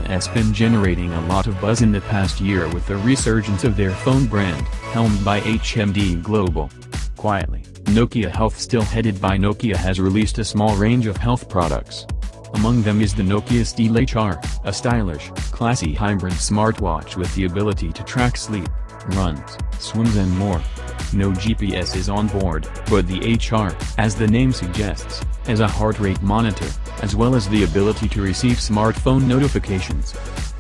Nokia's been generating a lot of buzz in the past year with the resurgence of their phone brand, helmed by HMD Global. Quietly, Nokia Health, still headed by Nokia, has released a small range of health products. Among them is the Nokia Steel HR, a stylish, classy hybrid smartwatch with the ability to track sleep, runs, swims and more. No GPS is on board, but the HR, as the name suggests, has a heart rate monitor, as well as the ability to receive smartphone notifications.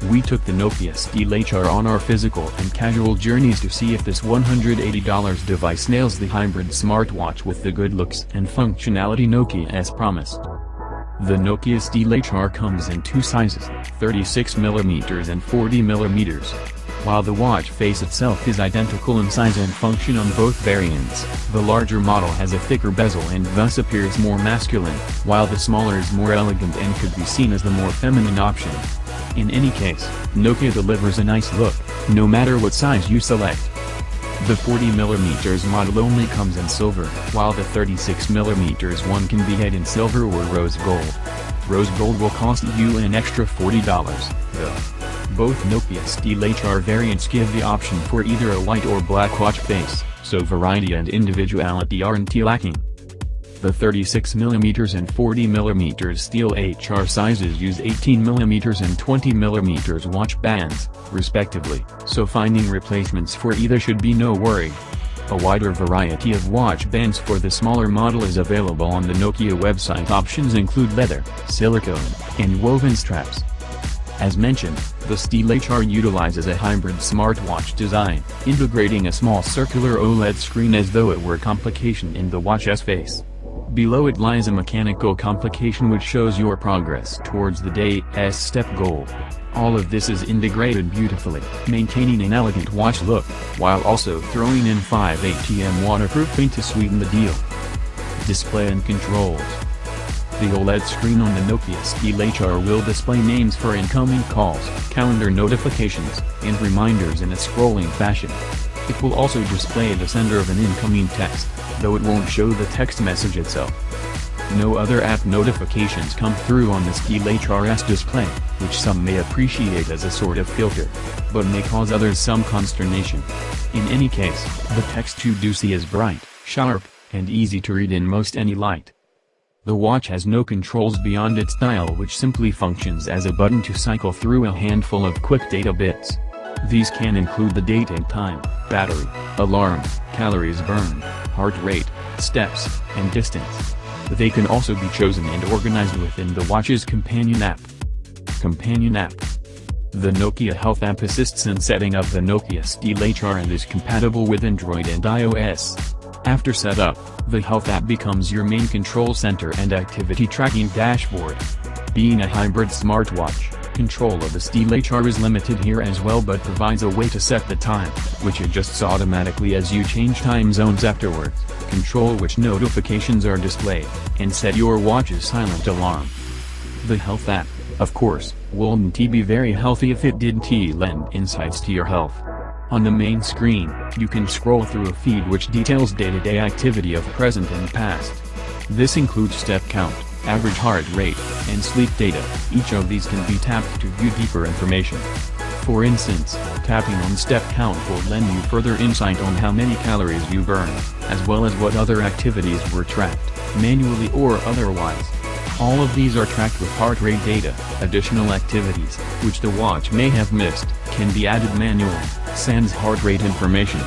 We took the Nokia Steel HR on our physical and casual journeys to see if this $180 device nails the hybrid smartwatch with the good looks and functionality Nokia's promised. The Nokia Steel HR comes in two sizes, 36mm and 40mm. While the watch face itself is identical in size and function on both variants, the larger model has a thicker bezel and thus appears more masculine, while the smaller is more elegant and could be seen as the more feminine option. In any case, Nokia delivers a nice look, no matter what size you select. The 40mm model only comes in silver, while the 36mm one can be had in silver or rose gold. Rose gold will cost you an extra $40, though. Both Nokia Steel HR variants give the option for either a white or black watch face, so variety and individuality aren't lacking. The 36mm and 40mm Steel HR sizes use 18mm and 20mm watch bands, respectively, so finding replacements for either should be no worry. A wider variety of watch bands for the smaller model is available on the Nokia website. Options include leather, silicone, and woven straps. As mentioned, the Steel HR utilizes a hybrid smartwatch design, integrating a small circular OLED screen as though it were a complication in the watch's face. Below it lies a mechanical complication which shows your progress towards the day's step goal. All of this is integrated beautifully, maintaining an elegant watch look, while also throwing in 5 ATM waterproofing to sweeten the deal. Display and controls. The OLED screen on the Nokia Steel HR will display names for incoming calls, calendar notifications, and reminders in a scrolling fashion. It will also display the sender of an incoming text, though it won't show the text message itself. No other app notifications come through on the Steel HR's display, which some may appreciate as a sort of filter, but may cause others some consternation. In any case, the text you do see is bright, sharp, and easy to read in most any light. The watch has no controls beyond its dial, which simply functions as a button to cycle through a handful of quick data bits. These can include the date and time, battery, alarm, calories burned, heart rate, steps, and distance. They can also be chosen and organized within the watch's companion app. Companion app. The Nokia Health App assists in setting up the Nokia Steel HR and is compatible with Android and iOS. After setup, the Health App becomes your main control center and activity tracking dashboard. Being a hybrid smartwatch, control of the Steel HR is limited here as well, but provides a way to set the time, which adjusts automatically as you change time zones afterwards, control which notifications are displayed, and set your watch's silent alarm. The Health App, of course, wouldn't be very healthy if it didn't lend insights to your health. On the main screen, you can scroll through a feed which details day-to-day activity of present and past. This includes step count, average heart rate, and sleep data. Each of these can be tapped to view deeper information. For instance, tapping on step count will lend you further insight on how many calories you burn, as well as what other activities were tracked, manually or otherwise. All of these are tracked with heart rate data. Additional activities, which the watch may have missed, can be added manually. Sans heart rate information.